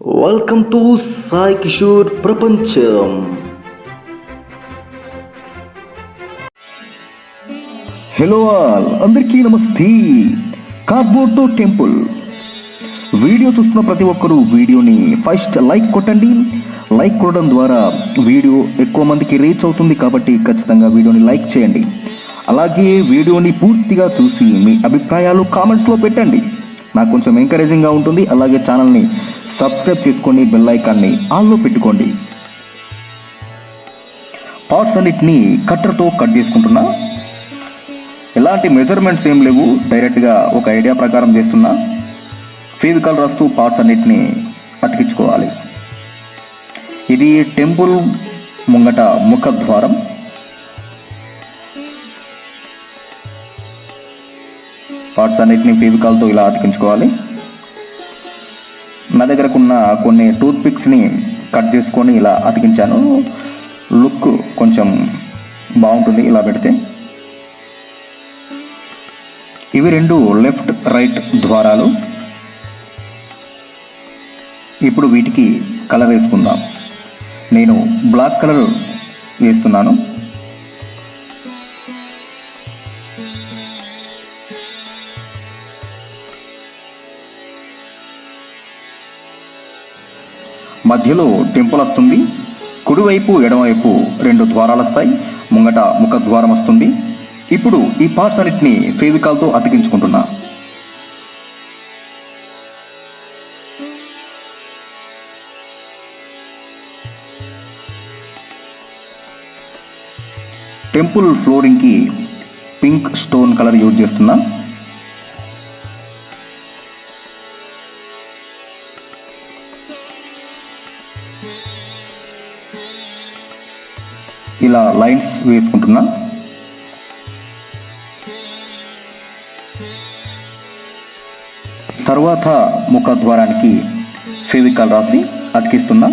Welcome to Sai Kishore ప్రపంచం. Hello all, అందరికీ నమస్తే. కార్డ్బోర్డ్ టెంపుల్ వీడియో చూస్తున్న ప్రతి ఒక్కరూ వీడియోని ఫస్ట్ లైక్ కొట్టండి. లైక్ కొట్టడం ద్వారా వీడియో ఎక్కువ మందికి రీచ్ అవుతుంది కాబట్టి ఖచ్చితంగా వీడియోని లైక్ చేయండి. అలాగే వీడియోని పూర్తిగా చూసి మీ అభిప్రాయాలు కామెంట్స్లో పెట్టండి. నాకు కొంచెం ఎంకరేజింగ్గా ఉంటుంది. అలాగే ఛానల్ని సబ్స్క్రైబ్ చేసుకొని బెల్ ఐకాన్ని ఆన్లో పెట్టుకోండి. పార్ట్స్ అన్నిటినీ కట్టర్తో కట్ చేసుకుంటున్నా. ఎలాంటి మెజర్మెంట్స్ ఏం లేవు, డైరెక్ట్గా ఒక ఐడియా ప్రకారం చేస్తున్నా. ఫెవికాల్ రాస్తూ పార్ట్స్ అన్నిటినీ అతికించుకోవాలి. ఇది టెంపుల్ ముంగట ముఖద్వారం. పార్ట్స్ అన్నిటినీ ఫెవికాల్తో ఇలా అతికించుకోవాలి. నా దగ్గరకున్న కొన్ని టూత్ పిక్స్ని కట్ చేసుకొని ఇలా అతికించాను. లుక్ కొంచెం బాగుంటుంది ఇలా పెడితే. ఇవి రెండు లెఫ్ట్ రైట్ ద్వారాలు. ఇప్పుడు వీటికి కలర్ వేసుకుందాం. నేను బ్లాక్ కలర్ వేస్తున్నాను. మధ్యలో టెంపుల్ వస్తుంది. కుడివైపు ఎడమవైపు రెండు ద్వారాలు వస్తాయి. ముంగట ముఖద్వారం వస్తుంది. ఇప్పుడు ఈ పార్ట్స్ అన్నిటిని ఫెవికాల్తో అతికించుకుంటున్నా. టెంపుల్ ఫ్లోరింగ్కి పింక్ స్టోన్ కలర్ యూజ్ చేస్తున్నా. ఇలా లైన్స్ వేసుకుంటున్నా. తర్వాత ముఖద్వారానికి ఫెవికాల్ రాసి అతికిస్తున్నా.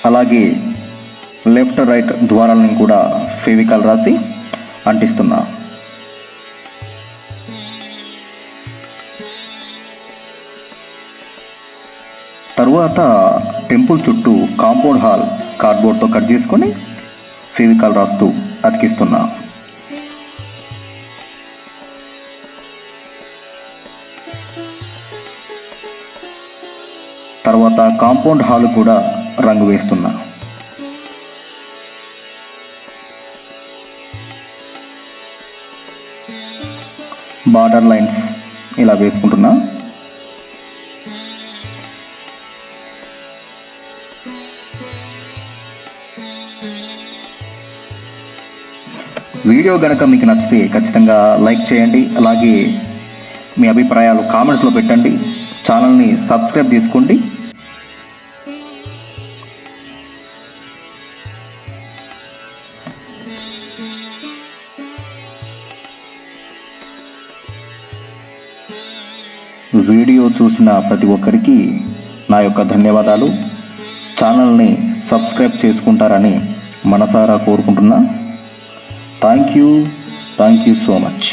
అలాగే లెఫ్ట్ రైట్ ద్వారాలను కూడా ఫెవికాల్ రాసి అంటిస్తున్నా. తరువాత టెంపుల్ చుట్టూ కాంపౌండ్ హాల్ కార్డ్బోర్డ్తో కట్ చేసుకొని ఫెవికాల్ రాస్తూ అతికిస్తున్నా. తర్వాత కాంపౌండ్ హాల్ కూడా రంగు వేస్తున్నా. బార్డర్ లైన్స్ ఇలా వేసుకుంటున్నా. వీడియో కనుక మీకు నచ్చితే ఖచ్చితంగా లైక్ చేయండి. అలాగే మీ అభిప్రాయాలు కామెంట్స్లో పెట్టండి. ఛానల్ని సబ్స్క్రైబ్ చేసుకోండి. వీడియో చూసిన ప్రతి ఒక్కరికి నా యొక్క ధన్యవాదాలు. ఛానల్ని సబ్స్క్రైబ్ చేసుకుంటారని మనసారా కోరుకుంటున్నా. Thank you so much.